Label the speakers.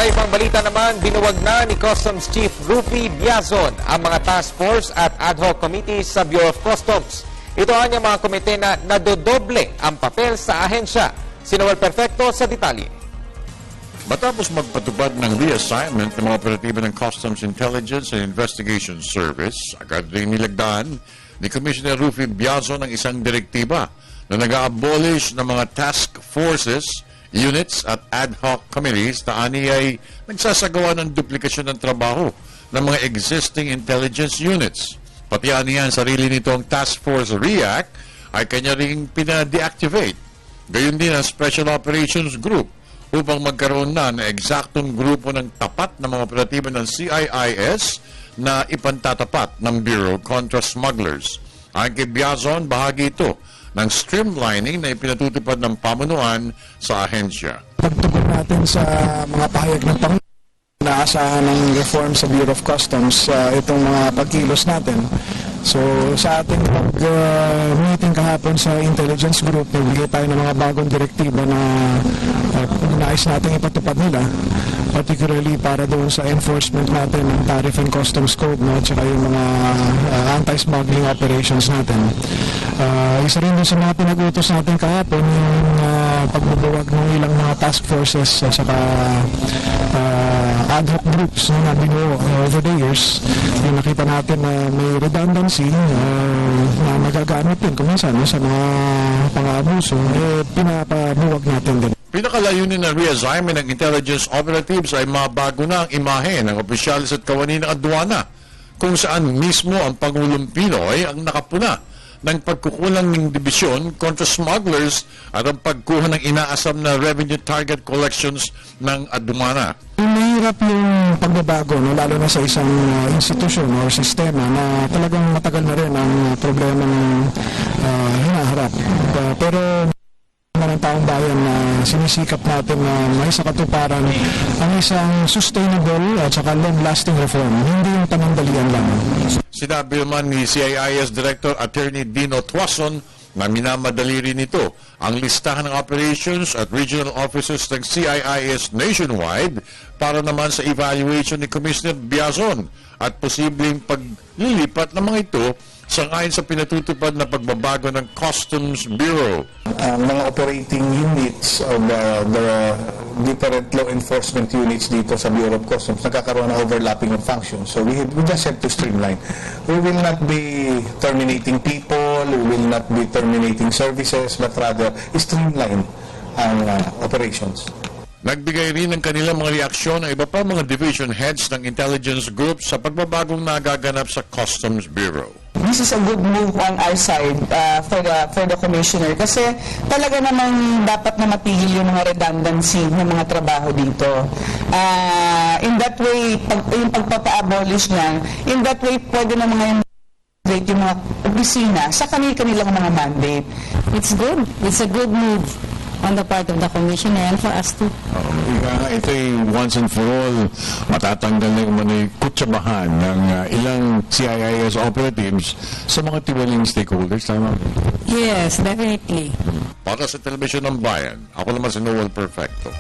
Speaker 1: Sa ibang balita naman, binuwag na ni Customs Chief Rufy Biazon ang mga task force at ad hoc committees sa Bureau of Customs. Ito ang mga komite na nadodoble ang papel sa ahensya. Si Noel Perfecto sa detalye.
Speaker 2: Matapos magpatupad ng reassignment ng mga operatiba ng Customs Intelligence and Investigation Service, agad rin nilagdaan ni Commissioner Rufy Biazon ng isang direktiba na nag-abolish ng mga task forces, units at ad hoc committees na ani ay nagsasagawa ng duplikasyon ng trabaho ng mga existing intelligence units. Pati ani ang sarili nitong Task Force REACT ay kanya ring pina-deactivate. Gayon din ang Special Operations Group upang magkaroon na ng eksaktong grupo ng tapat na mga operatiba ng CIIS na ipantatapat ng Bureau contra smugglers. Ang kay Biazon, bahagi ito ng streamlining na ipinatutupad ng pamunuan sa ahensya.
Speaker 3: Pagtugon natin sa mga pahayag ng Pangulo, naasahan ng reform sa Bureau of Customs itong mga pagkilos natin. So sa ating meeting kahapon sa Intelligence Group, nagbigay tayo ng mga bagong direktiba na nais natin ipatupad nila, particularly para doon sa enforcement natin ng Tariff and Customs Code, at saka yung mga anti-smuggling operations natin. Isa rin doon sa mga pinag-utos natin kahapon yung pagbubuwag ng ilang mga task forces at saka ad hoc groups na binuo over the years. Yung nakita natin na may redundancy na nagagamit din kung minsan sa mga pang-aabuso, pinapabuwag natin din.
Speaker 2: Pinakalayunin ng reassignment ng intelligence operatives ay mabago na ang imahe ng opisyalis at kawani ng adwana, kung saan mismo ang Pangulong Pinoy ang nakapuna ng pagkukulang ng dibisyon kontra smugglers at ang pagkuha ng inaasam na revenue target collections ng adwana.
Speaker 3: Mahirap yung pagbabago, no? Lalo na sa isang institusyon o sistema na talagang matagal na rin ang problema ng hinaharap. Pero ng taong bayan na sinisikap natin na may sa katuparan ang isang sustainable at saka long-lasting reform, hindi yung panandalian lang.
Speaker 2: Sinabi naman ni CIIS Director Attorney Dino Tuason na minamadali rin ito ang listahan ng operations at regional offices ng CIIS nationwide para naman sa evaluation ni Commissioner Biazon at posibleng paglilipat ng mga ito sangayon sa pinatutupad na pagbabago ng Customs Bureau.
Speaker 4: Mga operating units of the different law enforcement units dito sa Bureau of Customs nagkakaroon ng overlapping of functions. So we just have to streamline. We will not be terminating people, we will not be terminating services, but rather streamline ang operations.
Speaker 2: Nagbigay rin ng kanilang mga reaksyon ang iba pa mga division heads ng intelligence group sa pagbabagong nagaganap sa Customs Bureau.
Speaker 5: This is a good move on our side for the commissioner kasi talaga namang dapat na matigil yung mga redundancy ng mga trabaho dito. In that way, yung pagpapa-abolish niya, in that way, pwede na mga yung mga opisina sa kanilang mga mandate.
Speaker 6: It's good. It's a good move on the part of the Commissioner and for us too.
Speaker 7: Ito ay once and for all matatanggal na yung kutsabahan ng ilang CIIS operatives sa mga tiwaling stakeholders. Tama?
Speaker 6: Yes, definitely.
Speaker 2: Para sa Telebisyon ng Bayan, ako naman si Noel Perfecto.